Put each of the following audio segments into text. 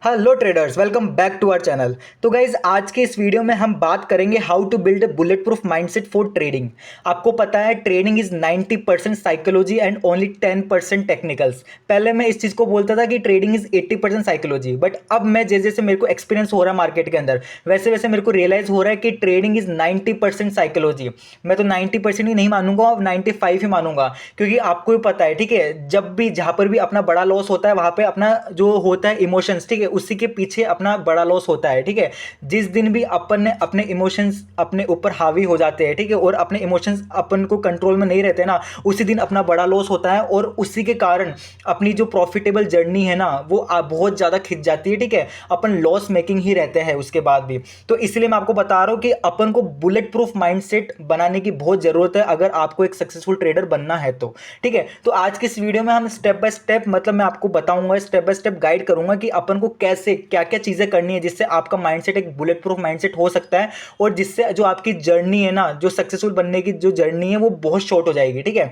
Hello traders, welcome back to our channel. तो guys आज के इस वीडियो में हम बात करेंगे how to build a bulletproof mindset for trading. आपको पता है trading is 90% psychology and only 10% technicals. पहले मैं इस चीज़ को बोलता था कि ट्रेडिंग इज 80% साइकोलॉजी, बट अब मैं जैसे जैसे मेरे को एक्सपीरियंस हो रहा है मार्केट के अंदर, वैसे वैसे मेरे को रियलाइज हो रहा है कि ट्रेडिंग इज 90% साइकोलॉजी। मैं तो 90% ही नहीं मानूंगा, और 95 ही मानूंगा, क्योंकि आपको भी पता है, ठीक है, जब भी जहाँ पर भी अपना बड़ा लॉस होता है वहाँ पे अपना जो होता है इमोशंस, ठीक है, उसी के पीछे अपना बड़ा लॉस होता है। ठीक है, जिस दिन भी अपन ने अपने इमोशंस अपने ऊपर हावी हो जाते हैं, ठीक है, और अपने इमोशंस अपन को कंट्रोल में नहीं रहते ना, उसी दिन अपना बड़ा लॉस होता है, और उसी के कारण अपनी जो प्रॉफिटेबल जर्नी है ना वो बहुत ज़्यादा खिंच जाती है। ठीक है, अपन लॉस मेकिंग ही रहते हैं उसके बाद भी। तो इसलिए मैं आपको बता रहा हूँ कि अपन को बुलेट प्रूफ माइंडसेट बनाने की बहुत ज़रूरत है अगर आपको एक सक्सेसफुल ट्रेडर बनना है तो। ठीक है, तो आज की इस वीडियो में हम स्टेप बाय स्टेप, मतलब मैं आपको बताऊंगा, स्टेप बाय स्टेप गाइड करूंगा कि अपन को कैसे क्या क्या चीज़ें करनी है जिससे आपका माइंडसेट एक बुलेट प्रूफ माइंडसेट हो सकता है, और जिससे जो आपकी जर्नी है ना, जो सक्सेसफुल बनने की जो जर्नी है वो बहुत शॉर्ट हो जाएगी। ठीक है,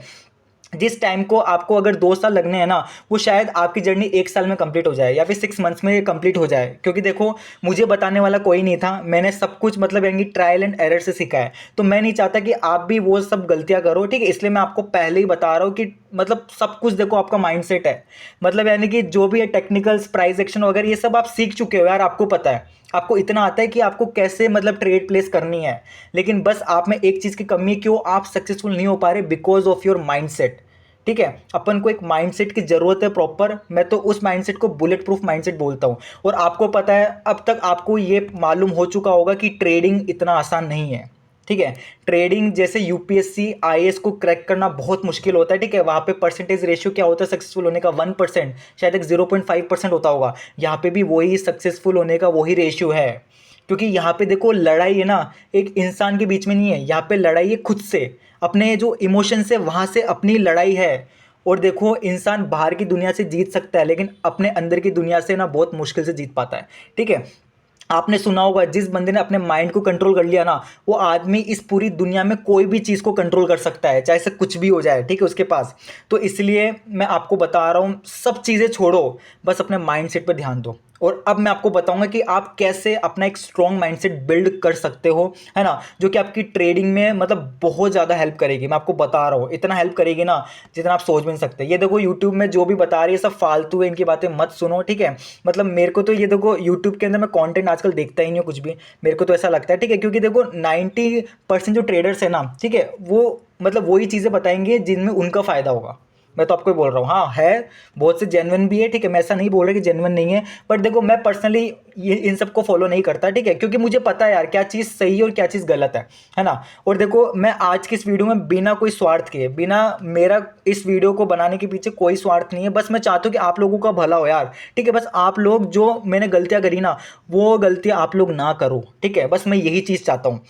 जिस टाइम को आपको अगर 2 साल लगने हैं ना, वो शायद आपकी जर्नी 1 साल में कंप्लीट हो जाए या फिर 6 मंथ्स में कंप्लीट हो जाए। क्योंकि देखो, मुझे बताने वाला कोई नहीं था, मैंने सब कुछ मतलब यानी ट्रायल एंड एरर से सीखा है। तो मैं नहीं चाहता कि आप भी वो सब गलतियां करो। ठीक है, इसलिए मैं आपको पहले ही बता रहा हूँ कि मतलब सब कुछ देखो आपका माइंडसेट है, मतलब यानी कि जो भी है टेक्निकल्स, प्राइस एक्शन वगैरह, ये सब आप सीख चुके हो यार, आपको पता है, आपको इतना आता है कि आपको कैसे मतलब ट्रेड प्लेस करनी है। लेकिन बस आप में एक चीज़ की कमी है, क्यों आप सक्सेसफुल नहीं हो पा रहे? Because of your mindset. ठीक है, अपन को एक माइंडसेट की जरूरत है प्रॉपर। मैं तो उस माइंडसेट को बुलेट प्रूफ माइंडसेट बोलता हूं। और आपको पता है, अब तक आपको ये मालूम हो चुका होगा कि ट्रेडिंग इतना आसान नहीं है। ठीक है, ट्रेडिंग जैसे यूपीएससी आईएएस को क्रैक करना बहुत मुश्किल होता है। ठीक है, वहां पे परसेंटेज रेशियो क्या होता है सक्सेसफुल होने का? 1%, शायद एक 0.5% होता होगा। यहाँ पे भी वही सक्सेसफुल होने का वही रेशियो है। क्योंकि यहाँ पे देखो, लड़ाई है ना, एक इंसान के बीच में नहीं है, यहाँ पे लड़ाई है खुद से, अपने जो इमोशन से, वहाँ से अपनी लड़ाई है। और देखो, इंसान बाहर की दुनिया से जीत सकता है, लेकिन अपने अंदर की दुनिया से ना बहुत मुश्किल से जीत पाता है। ठीक है, आपने सुना होगा, जिस बंदे ने अपने माइंड को कंट्रोल कर लिया ना, वो आदमी इस पूरी दुनिया में कोई भी चीज़ को कंट्रोल कर सकता है, चाहे से कुछ भी हो जाए। ठीक है, उसके पास। तो इसलिए मैं आपको बता रहा हूँ, सब चीज़ें छोड़ो, बस अपने माइंडसेट पर ध्यान दो। और अब मैं आपको बताऊंगा कि आप कैसे अपना एक स्ट्रॉन्ग माइंडसेट बिल्ड कर सकते हो, है ना, जो कि आपकी ट्रेडिंग में मतलब बहुत ज़्यादा हेल्प करेगी। मैं आपको बता रहा हूँ, इतना हेल्प करेगी ना जितना आप सोच भी नहीं सकते। ये देखो, यूट्यूब में जो भी बता रही है सब फालतू है, इनकी बातें मत सुनो। ठीक है, मतलब मेरे को तो ये देखो, यूट्यूब के अंदर मैं कंटेंट आजकल देखता ही नहीं हूँ कुछ भी, मेरे को तो ऐसा लगता है। ठीक है, क्योंकि देखो 90% जो ट्रेडर्स है ना, ठीक है, वो मतलब वही चीज़ें बताएंगे जिनमें उनका फ़ायदा होगा। मैं तो आपको ही बोल रहा हूँ, हाँ है, बहुत से जेन्युइन भी है। ठीक है, मैं ऐसा नहीं बोल रहा कि जेन्युइन नहीं है, बट देखो, मैं पर्सनली ये इन सब को फॉलो नहीं करता। ठीक है, क्योंकि मुझे पता है यार क्या चीज़ सही है और क्या चीज़ गलत है ना। और देखो, मैं आज की इस वीडियो में बिना कोई स्वार्थ के, बिना मेरा इस वीडियो को बनाने के पीछे कोई स्वार्थ नहीं है, बस मैं चाहता हूँ कि आप लोगों का भला हो यार। ठीक है, बस आप लोग, जो मैंने गलतियाँ करी ना, वो गलतियाँ आप लोग ना करो। ठीक है, बस मैं यही चीज़ चाहता हूँ।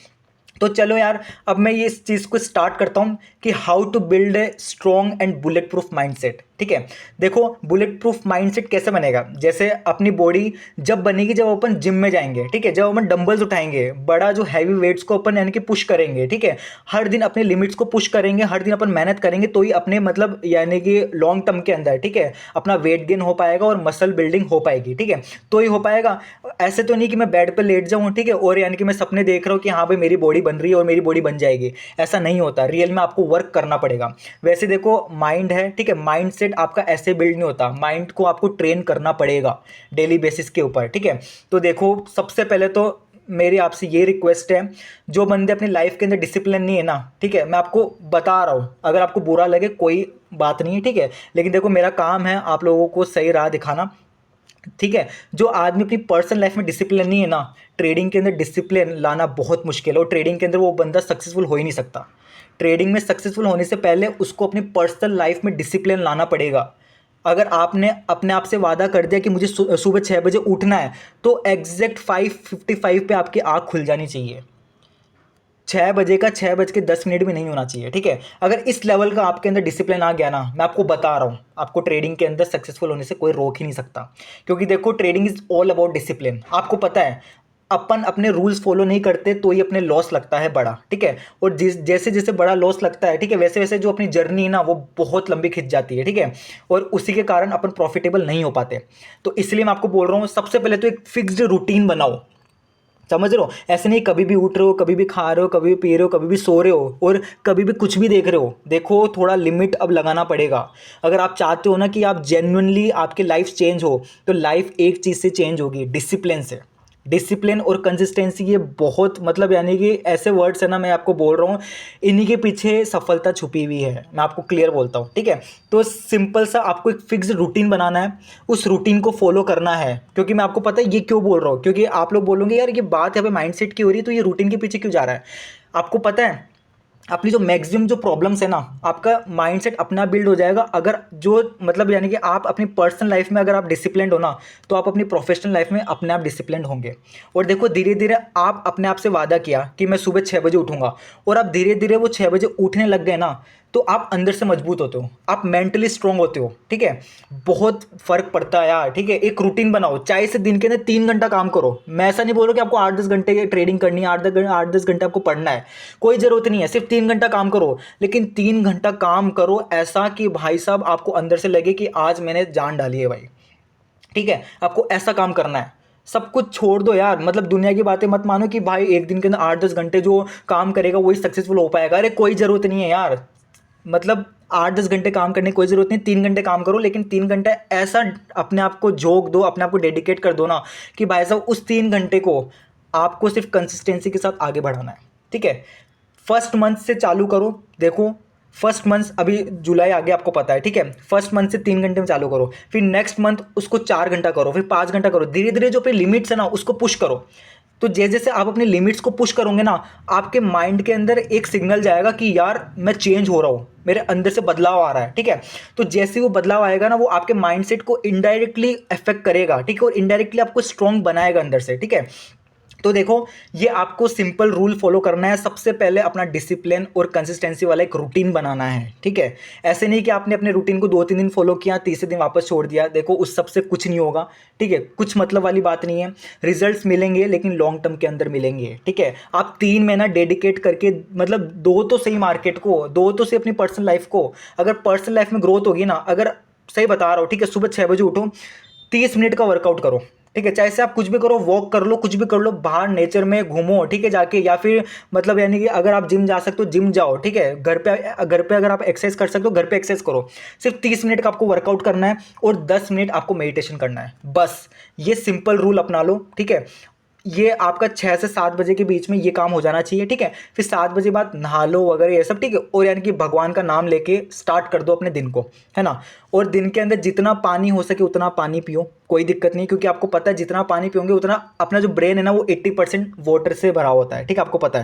तो चलो यार, अब मैं ये इस चीज़ को स्टार्ट करता हूँ कि how to build a strong and bulletproof mindset. ठीक है, देखो, बुलेट प्रूफ माइंडसेट कैसे बनेगा? जैसे अपनी बॉडी जब बनेगी, जब अपन जिम में जाएंगे, ठीक है, जब अपन डंबल्स उठाएंगे, बड़ा जो हैवी वेट्स को अपन यानी कि पुश करेंगे, ठीक है, हर दिन अपने लिमिट्स को पुश करेंगे, हर दिन अपन मेहनत करेंगे, तो ही अपने मतलब यानी कि लॉन्ग टर्म के अंदर, ठीक है, अपना वेट गेन हो पाएगा और मसल बिल्डिंग हो पाएगी। ठीक है, तो ही हो पाएगा। ऐसे तो नहीं कि मैं बेड पर लेट जाऊँ, ठीक है, और यानी कि मैं सपने देख रहा हूँ कि हाँ भाई मेरी बॉडी बन रही है और मेरी बॉडी बन जाएगी। ऐसा नहीं होता, रियल में आपको वर्क करना पड़ेगा। वैसे देखो, माइंड है, ठीक है, माइंड सेट आपका ऐसे बिल्ड नहीं होता, माइंड को आपको ट्रेन करना पड़ेगा डेली बेसिस के ऊपर। ठीक है, तो देखो, सबसे पहले तो मेरी आपसे ये रिक्वेस्ट है, जो बंदे अपनी लाइफ के अंदर डिसिप्लिन नहीं है ना, ठीक है, मैं आपको बता रहा हूँ, अगर आपको बुरा लगे कोई बात नहीं है, ठीक है, लेकिन देखो, मेरा काम है आप लोगों को सही राह दिखाना। ठीक है, जो आदमी अपनी पर्सनल लाइफ में डिसिप्लिन नहीं है ना, ट्रेडिंग के अंदर डिसिप्लिन लाना बहुत मुश्किल है, और ट्रेडिंग के अंदर वो बंदा सक्सेसफुल हो ही नहीं सकता। ट्रेडिंग में सक्सेसफुल होने से पहले उसको अपनी पर्सनल लाइफ में डिसिप्लिन लाना पड़ेगा। अगर आपने अपने आप से वादा कर दिया कि मुझे सुबह 6 बजे उठना है, तो एग्जैक्ट 5:55 पे आपकी आँख खुल जानी चाहिए। 6 बजे का 6:10 भी नहीं होना चाहिए। ठीक है, अगर इस लेवल का आपके अंदर डिसिप्लिन आ गया ना, मैं आपको बता रहा हूँ, आपको ट्रेडिंग के अंदर सक्सेसफुल होने से कोई रोक ही नहीं सकता। क्योंकि देखो, trading is all about discipline. आपको पता है, अपन अपने रूल्स फॉलो नहीं करते तो ही अपने लॉस लगता है बड़ा, ठीक है। और जैसे जैसे बड़ा लॉस लगता है, ठीक है, वैसे वैसे जो अपनी जर्नी है ना वो बहुत लंबी खिंच जाती है, ठीक है। और उसी के कारण अपन प्रॉफिटेबल नहीं हो पाते। तो इसलिए मैं आपको बोल रहा हूँ, सबसे पहले तो एक फिक्स्ड रूटीन बनाओ, समझ रहे हो। ऐसे नहीं कभी भी उठ रहे हो, कभी भी खा रहे हो, कभी भी पी रहे हो, कभी भी सो रहे हो और कभी भी कुछ भी देख रहे हो। देखो थोड़ा लिमिट अब लगाना पड़ेगा। अगर आप चाहते हो ना कि आप जेन्युइनली आपकी लाइफ चेंज हो, तो लाइफ एक चीज़ से चेंज होगी, डिसिप्लिन से। डिसिप्लिन और कंसिस्टेंसी, ये बहुत मतलब यानी कि ऐसे वर्ड्स है ना, मैं आपको बोल रहा हूँ, इन्हीं के पीछे सफलता छुपी हुई है, मैं आपको क्लियर बोलता हूँ, ठीक है। तो सिंपल सा आपको एक फिक्स्ड रूटीन बनाना है, उस रूटीन को फॉलो करना है। क्योंकि मैं आपको पता है ये क्यों बोल रहा हूँ, क्योंकि आप लोग बोलोगे यार ये बात यहाँ पे माइंडसेट की हो रही है, तो ये रूटीन के पीछे क्यों जा रहा है। आपको पता है अपनी जो मैक्सिमम जो प्रॉब्लम्स है ना, आपका माइंडसेट अपना बिल्ड हो जाएगा अगर जो मतलब यानी कि आप अपनी पर्सनल लाइफ में अगर आप डिसिप्लिन्ड हो ना, तो आप अपनी प्रोफेशनल लाइफ में अपने आप डिसिप्लिन्ड होंगे। और देखो धीरे धीरे आप अपने आप से वादा किया कि मैं सुबह 6 बजे उठूंगा, और आप धीरे धीरे वो 6 बजे उठने लग गए ना, तो आप अंदर से मजबूत होते हो, आप मेंटली स्ट्रांग होते हो, ठीक है। बहुत फर्क पड़ता है यार, ठीक है। एक रूटीन बनाओ, चाहे से दिन के अंदर 3 घंटा काम करो। मैं ऐसा नहीं बोल रहा कि आपको 8-10 घंटे की ट्रेडिंग करनी है, 8-10 घंटे आपको पढ़ना है, कोई ज़रूरत नहीं है। सिर्फ 3 घंटा काम करो, लेकिन 3 घंटा काम करो ऐसा कि भाई साहब आपको अंदर से लगे कि आज मैंने जान डाली है भाई, ठीक है। आपको ऐसा काम करना है। सब कुछ छोड़ दो यार, मतलब दुनिया की बातें मत मानो कि भाई एक दिन के अंदर 8-10 घंटे जो काम करेगा वही सक्सेसफुल हो पाएगा। अरे कोई ज़रूरत नहीं है यार, मतलब 8-10 घंटे काम करने की कोई ज़रूरत नहीं, 3 घंटे काम करो, लेकिन 3 घंटे ऐसा अपने आप को झोंक दो, अपने आप को डेडिकेट कर दो ना कि भाई साहब उस 3 घंटे को आपको सिर्फ कंसिस्टेंसी के साथ आगे बढ़ाना है, ठीक है। फर्स्ट मंथ से चालू करो। देखो फर्स्ट मंथ अभी जुलाई आ गया, आपको पता है, ठीक है। फर्स्ट मंथ से 3 घंटे में चालू करो, फिर नेक्स्ट मंथ उसको 4 घंटा करो, फिर 5 घंटा करो। धीरे धीरे जो अपनी लिमिट्स है ना उसको पुश करो। तो जैसे जैसे आप अपने लिमिट्स को पुश करोगे ना, आपके माइंड के अंदर एक सिग्नल जाएगा कि यार मैं चेंज हो रहा हूँ, मेरे अंदर से बदलाव आ रहा है, ठीक है। तो जैसे वो बदलाव आएगा ना, वो आपके माइंडसेट को इनडायरेक्टली अफेक्ट करेगा, ठीक है, और इनडायरेक्टली आपको स्ट्रॉन्ग बनाएगा अंदर से, ठीक है। तो देखो ये आपको सिंपल रूल फॉलो करना है। सबसे पहले अपना डिसिप्लिन और कंसिस्टेंसी वाला एक रूटीन बनाना है, ठीक है। ऐसे नहीं कि आपने अपने रूटीन को 2-3 दिन फॉलो किया, तीसरे दिन वापस छोड़ दिया। देखो उस सबसे कुछ नहीं होगा, ठीक है। कुछ मतलब वाली बात नहीं है। रिजल्ट्स मिलेंगे लेकिन लॉन्ग टर्म के अंदर मिलेंगे, ठीक है। आप 3 महीना डेडिकेट करके, मतलब दो तो सही मार्केट को, दो तो सही अपनी पर्सनल लाइफ को। अगर पर्सनल लाइफ में ग्रोथ होगी ना, अगर सही बता रहा हूँ, ठीक है, सुबह 6 बजे उठो, 30 मिनट का वर्कआउट करो, ठीक है। चाहे से आप कुछ भी करो, वॉक कर लो, कुछ भी कर लो, बाहर नेचर में घूमो, ठीक है, जाके, या फिर मतलब यानी कि अगर आप जिम जा सकते हो जिम जाओ, ठीक है। घर पे अगर आप एक्सरसाइज कर सकते हो घर पे एक्सरसाइज करो। सिर्फ 30 मिनट का आपको वर्कआउट करना है और 10 मिनट आपको मेडिटेशन करना है, बस। ये सिंपल रूल अपना लो, ठीक है। ये आपका 6 से 7 बजे के बीच में ये काम हो जाना चाहिए, ठीक है। फिर 7 बजे बाद नहा लो वगैरह ये सब, ठीक है। और यानी कि भगवान का नाम लेके स्टार्ट कर दो अपने दिन को, है ना। और दिन के अंदर जितना पानी हो सके उतना पानी पियो, कोई दिक्कत नहीं, क्योंकि आपको पता है जितना पानी पियोगे उतना अपना जो ब्रेन है ना वो 80% वाटर से भरा होता है, ठीक है, आपको पता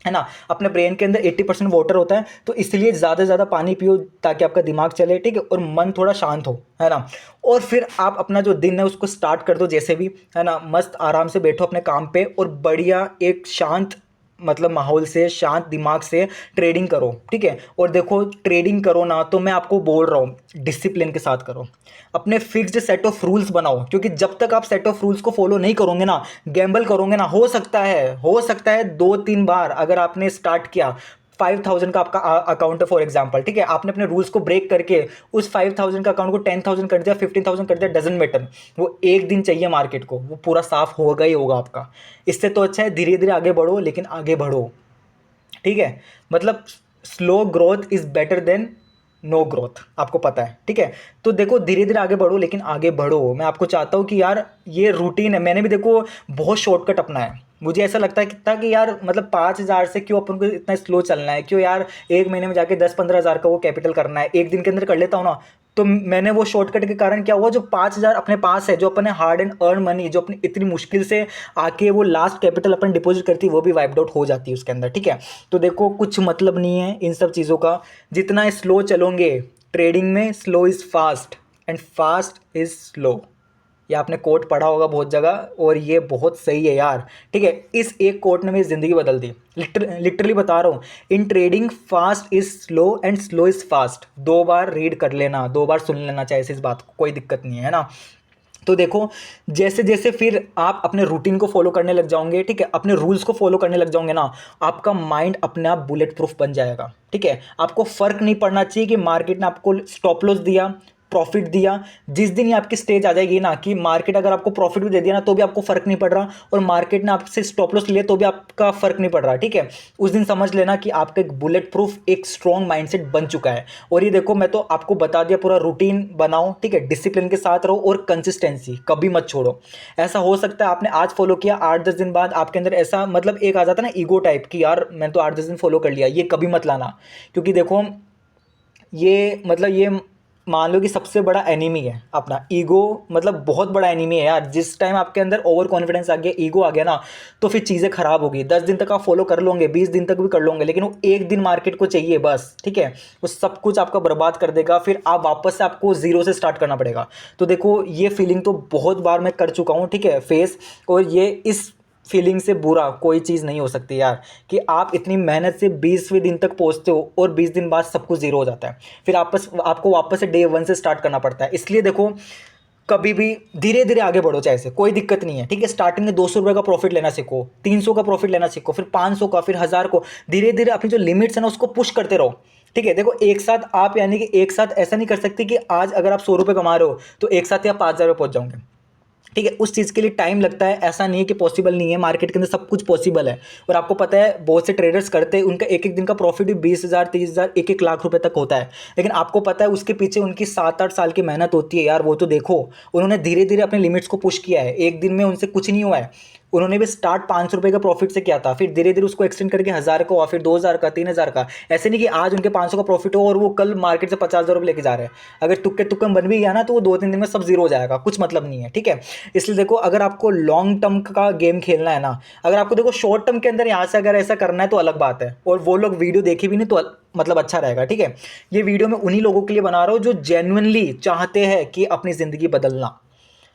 है ना। अपने ब्रेन के अंदर 80% वाटर होता है, तो इसलिए ज़्यादा से ज़्यादा पानी पियो ताकि आपका दिमाग चले, ठीक है, और मन थोड़ा शांत हो, है ना। और फिर आप अपना जो दिन है उसको स्टार्ट कर दो जैसे भी, है ना। मस्त आराम से बैठो अपने काम पे और बढ़िया एक शांत मतलब माहौल से, शांत दिमाग से ट्रेडिंग करो, ठीक है। और देखो ट्रेडिंग करो ना, तो मैं आपको बोल रहा हूँ डिसिप्लिन के साथ करो। अपने फिक्स्ड सेट ऑफ रूल्स बनाओ, क्योंकि जब तक आप सेट ऑफ रूल्स को फॉलो नहीं करोगे ना, गैम्बल करोगे ना, हो सकता है 2-3 बार अगर आपने स्टार्ट किया, 5,000 का आपका अकाउंट है फॉर एग्जांपल, ठीक है, आपने अपने रूल्स को ब्रेक करके उस 5,000 का अकाउंट को 10,000 कर दिया, 15,000 कर दिया, डजेंट मैटर। वो एक दिन चाहिए मार्केट को, वो पूरा साफ होगा ही होगा आपका। इससे तो अच्छा है धीरे धीरे आगे बढ़ो, लेकिन आगे बढ़ो, ठीक है। मतलब slow growth is better than no growth, आपको पता है, ठीक है। तो देखो धीरे धीरे आगे बढ़ो, लेकिन आगे बढ़ो। मैं आपको चाहता हूँ कि यार ये रूटीन है, मैंने भी देखो बहुत शॉर्टकट अपनाया है। मुझे ऐसा लगता है था कि यार मतलब 5,000 से क्यों अपन को इतना स्लो चलना है, क्यों यार एक महीने में जाके 10-15 हज़ार का वो कैपिटल करना है, एक दिन के अंदर कर लेता हूँ ना। तो मैंने वो शॉर्टकट के कारण क्या हुआ, जो 5,000 अपने पास है, जो अपने हार्ड एंड अर्न मनी, जो अपनी इतनी मुश्किल से आके वो लास्ट कैपिटल अपन डिपॉजिट करती है, वो भी वाइप्ड आउट हो जाती है उसके अंदर, ठीक है। तो देखो कुछ मतलब नहीं है इन सब चीज़ों का। जितना स्लो चलोगे ट्रेडिंग में, slow is fast and fast is slow. ये आपने कोट पढ़ा होगा बहुत जगह, और ये बहुत सही है यार, ठीक है। इस एक कोट ने मेरी ज़िंदगी बदल दी, लिटरली बता रहा हूँ। In trading fast is slow and slow is fast. 2 bar read कर लेना, 2 बार सुन लेना चाहिए इस बात को, कोई दिक्कत नहीं है ना। तो देखो, जैसे जैसे फिर आप अपने रूटीन को फॉलो करने लग जाओगे, ठीक है, अपने रूल्स को फॉलो करने लग जाओगे ना, आपका माइंड अपने आप बुलेट प्रूफ बन जाएगा। ठीक है, आपको फर्क नहीं पड़ना चाहिए कि मार्केट ने आपको स्टॉप लॉस दिया, प्रॉफिट दिया। जिस दिन ये आपकी स्टेज आ जाएगी ना कि मार्केट अगर आपको प्रॉफिट भी दे दिया ना तो भी आपको फर्क नहीं पड़ रहा, और मार्केट ने आपसे स्टॉप लॉस लिया तो भी आपका फर्क नहीं पड़ रहा, ठीक है, उस दिन समझ लेना कि आपका एक बुलेट प्रूफ, एक स्ट्रॉन्ग माइंडसेट बन चुका है। और ये देखो, मैं तो आपको बता दिया, पूरा रूटीन बनाओ, ठीक है, डिसिप्लिन के साथ रहो और कंसिस्टेंसी कभी मत छोड़ो। ऐसा हो सकता है आपने आज फॉलो किया, 8-10 दिन बाद आपके अंदर ऐसा मतलब एक आ जाता है ना ईगो टाइप कि यार मैं तो 8-10 दिन फॉलो कर लिया, ये कभी मत लाना। क्योंकि देखो, ये मतलब ये मान लो कि सबसे बड़ा एनिमी है अपना ईगो, मतलब बहुत बड़ा एनिमी है यार। जिस टाइम आपके अंदर ओवर कॉन्फिडेंस आ गया, ईगो आ गया ना, तो फिर चीज़ें खराब होगी। 10 दिन तक आप फॉलो कर लोगे, 20 दिन तक भी कर लोगे, लेकिन वो एक दिन मार्केट को चाहिए बस, ठीक है, वो सब कुछ आपका बर्बाद कर देगा। फिर आप वापस से आपको जीरो से स्टार्ट करना पड़ेगा। तो देखो, ये फीलिंग तो बहुत बार मैं कर चुका हूँ, ठीक है, फेस। और ये इस फीलिंग से बुरा कोई चीज़ नहीं हो सकती यार, कि आप इतनी मेहनत से 20वें दिन तक पहुंचते हो और 20 दिन बाद सब कुछ जीरो हो जाता है। फिर आपको वापस से डे 1 से स्टार्ट करना पड़ता है। इसलिए देखो, कभी भी धीरे धीरे आगे बढ़ो, चाहे से कोई दिक्कत नहीं है, ठीक है। स्टार्टिंग में 200 रुपये का प्रॉफिट लेना सीखो, 300 का प्रॉफिट लेना सीखो, फिर 500 का, फिर 1000 को। धीरे धीरे अपनी जो लिमिट्स है ना उसको पुश करते रहो, ठीक है। देखो, एक साथ आप यानी कि एक साथ ऐसा नहीं कर सकते कि आज अगर आप 100 रुपये कमा रहे हो तो एक साथ ही आप 5000 रुपये पहुंच जाओगे, ठीक है। उस चीज़ के लिए टाइम लगता है, ऐसा नहीं है कि पॉसिबल नहीं है। मार्केट के अंदर सब कुछ पॉसिबल है। और आपको पता है, बहुत से ट्रेडर्स करते हैं, उनका एक एक दिन का प्रॉफिट भी 20,000, 30,000, 1-1 लाख रुपए तक होता है। लेकिन आपको पता है उसके पीछे उनकी 7-8 साल की मेहनत होती है यार। वो तो देखो, उन्होंने धीरे धीरे अपने लिमिट्स को पुश किया है, एक दिन में उनसे कुछ नहीं हुआ है। उन्होंने भी स्टार्ट 500 रुपये का प्रॉफिट से किया था, फिर धीरे धीरे उसको एक्सटेंड करके 1000 का हुआ, फिर 2000 का, 3000 का। ऐसे नहीं कि आज उनके 500 का प्रॉफिट हो और वो कल मार्केट से 50,000 रुपये लेके जा रहे हैं। अगर तुक्के तुक्के में बन भी गया ना तो वो 2-3 दिन में सब जीरो हो जाएगा, कुछ मतलब नहीं है, ठीक है। इसलिए देखो, अगर आपको लॉन्ग टर्म का गेम खेलना है ना, अगर आपको देखो शॉर्ट टर्म के अंदर यहाँ से अगर ऐसा करना है तो अलग बात है, और वो लोग वीडियो देखे भी नहीं तो मतलब अच्छा रहेगा, ठीक है। ये वीडियो मैं उन्हीं लोगों के लिए बना रहा हूँ जो जेन्युइनली चाहते हैं कि अपनी ज़िंदगी बदलना।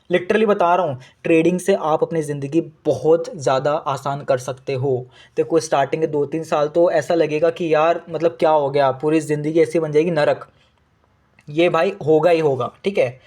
लिटरली बता रहा हूँ, ट्रेडिंग से आप अपनी ज़िंदगी बहुत ज़्यादा आसान कर सकते हो। देखो, स्टार्टिंग के 2-3 साल तो ऐसा लगेगा कि यार मतलब क्या हो गया, पूरी ज़िंदगी ऐसी बन जाएगी नरक। ये भाई होगा ही होगा, ठीक है।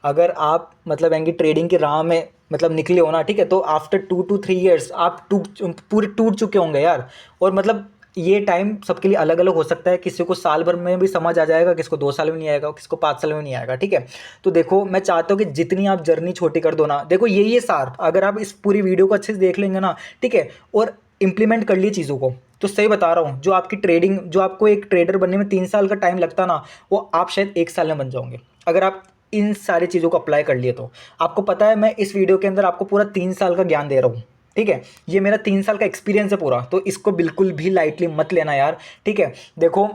अगर आप मतलब एंगी ट्रेडिंग की राह में मतलब निकले हो ना, ठीक है, तो आफ्टर 2 to 3 years आप पूरे टूट चुके होंगे यार। और मतलब ये टाइम सबके लिए अलग अलग हो सकता है, किसी को साल भर में भी समझ आ जाएगा, किसी को 2 साल में नहीं आएगा, किसी को 5 साल में नहीं आएगा, ठीक है। तो देखो, मैं चाहता हूँ कि जितनी आप जर्नी छोटी कर दो ना, देखो यही है सार, अगर आप इस पूरी वीडियो को अच्छे से देख लेंगे ना, ठीक है, और इम्प्लीमेंट कर लिए चीज़ों को, तो सही बता रहा हूँ, जो आपकी ट्रेडिंग, जो आपको एक ट्रेडर बनने में 3 साल का टाइम लगता ना, वो आप शायद 1 साल में बन जाओगे, अगर आप इन सारी चीज़ों को अप्लाई कर लिए तो। आपको पता है, मैं इस वीडियो के अंदर आपको पूरा 3 साल का ज्ञान दे रहा हूँ, ठीक है। ये मेरा 3 साल का एक्सपीरियंस है पूरा, तो इसको बिल्कुल भी लाइटली मत लेना यार, ठीक है। देखो,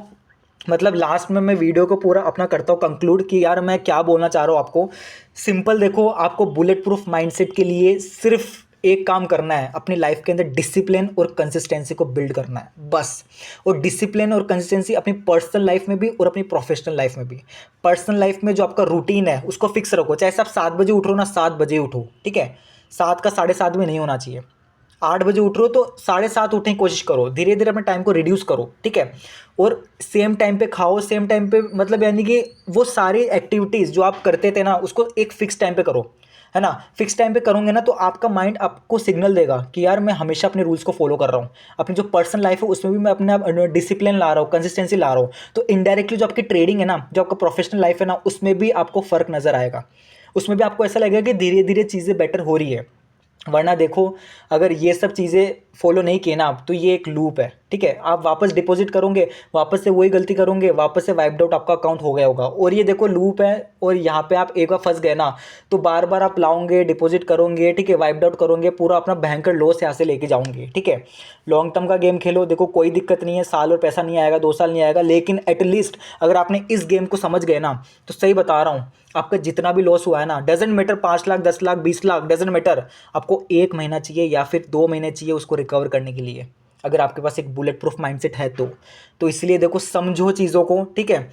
मतलब लास्ट में मैं वीडियो को पूरा अपना करता हूँ कंक्लूड कि यार मैं क्या बोलना चाह रहा हूँ आपको। सिंपल, देखो, आपको बुलेट प्रूफ माइंडसेट के लिए सिर्फ एक काम करना है, अपनी लाइफ के अंदर डिसिप्लिन और कंसिस्टेंसी को बिल्ड करना है बस। और डिसिप्लिन और कंसिस्टेंसी अपनी पर्सनल लाइफ में भी और अपनी प्रोफेशनल लाइफ में भी। पर्सनल लाइफ में जो आपका रूटीन है उसको फिक्स रखो, चाहे आप 7 बजे उठ रहे हो ना, 7 बजे उठो, ठीक है। 7 का 7:30 में नहीं होना चाहिए। 8 बजे उठ रहे हो तो 7:30 उठने की कोशिश करो, धीरे धीरे अपने टाइम को रिड्यूस करो, ठीक है। और सेम टाइम पे खाओ, सेम टाइम पे, मतलब यानी कि वो सारी एक्टिविटीज़ जो आप करते थे ना उसको एक फिक्स टाइम पे करो, है ना। फिक्स टाइम पे करोगे ना तो आपका माइंड आपको सिग्नल देगा कि यार मैं हमेशा अपने रूल्स को फॉलो कर रहा हूँ। अपनी जो पर्सनल लाइफ है उसमें भी मैं अपना डिसिप्लिन ला रहा हूँ, कंसिस्टेंसी ला रहा हूँ। तो इनडायरेक्टली जो आपकी ट्रेडिंग है ना, जो आपका प्रोफेशनल लाइफ है ना, उसमें भी आपको फ़र्क नज़र आएगा। उसमें भी आपको ऐसा लगेगा कि धीरे धीरे चीज़ें बेटर हो रही है। वरना देखो, अगर ये सब चीज़ें फॉलो नहीं किए ना आप, तो ये एक लूप है, ठीक है। आप वापस डिपॉजिट करोगे, वापस से वही गलती करोगे, वापस से वाइप्ड आउट आपका अकाउंट हो गया होगा। और ये देखो लूप है, और यहाँ पे आप एक बार फंस गए ना तो बार बार आप लाओगे, डिपॉजिट करोगे, ठीक है, वाइप्ड आउट करोगे, पूरा अपना भयंकर लॉस यहाँ से लेके जाओगे, ठीक है। लॉन्ग टर्म का गेम खेलो, देखो कोई दिक्कत नहीं है, साल और पैसा नहीं आएगा, 2 साल नहीं आएगा, लेकिन एटलीस्ट अगर आपने इस गेम को समझ गए ना, तो सही बता रहा हूँ, आपका जितना भी लॉस हुआ है ना, doesn't matter, 5 lakh, 10 lakh, 20 lakh, doesn't matter, आपको 1 महीना चाहिए या फिर 2 महीने चाहिए उसको रिकवर करने के लिए, अगर आपके पास एक बुलेट प्रूफ माइंडसेट है तो। इसलिए देखो, समझो चीज़ों को, ठीक है।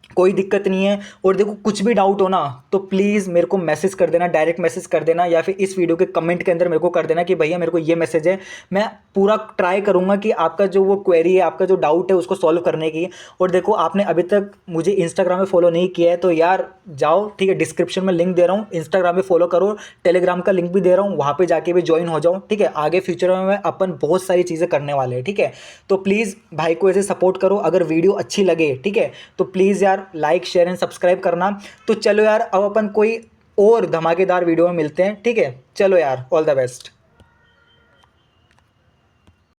कोई दिक्कत नहीं है। और देखो कुछ भी डाउट हो ना तो प्लीज़ मेरे को मैसेज कर देना, डायरेक्ट मैसेज कर देना, या फिर इस वीडियो के कमेंट के अंदर मेरे को कर देना कि भैया मेरे को ये मैसेज है। मैं पूरा ट्राई करूँगा कि आपका जो वो क्वेरी है, आपका जो डाउट है उसको सॉल्व करने की। और देखो आपने अभी तक मुझे इंस्टाग्राम में फॉलो नहीं किया है तो यार जाओ, ठीक है, डिस्क्रिप्शन में लिंक दे रहा हूँ, इंस्टाग्राम में फॉलो करो, टेलीग्राम का लिंक भी दे रहा हूँ, वहाँ पे जाके भी ज्वाइन हो जाओ, ठीक है। आगे फ्यूचर में मैं अपन बहुत सारी चीज़ें करने वाले हैं, ठीक है। तो प्लीज़ भाई को ऐसे सपोर्ट करो। अगर वीडियो अच्छी लगे, ठीक है, तो प्लीज़ यार लाइक शेयर एंड सब्सक्राइब करना। तो चलो यार अब अपन कोई और धमाकेदार वीडियो में मिलते हैं, ठीक है। चलो यार, ऑल द बेस्ट।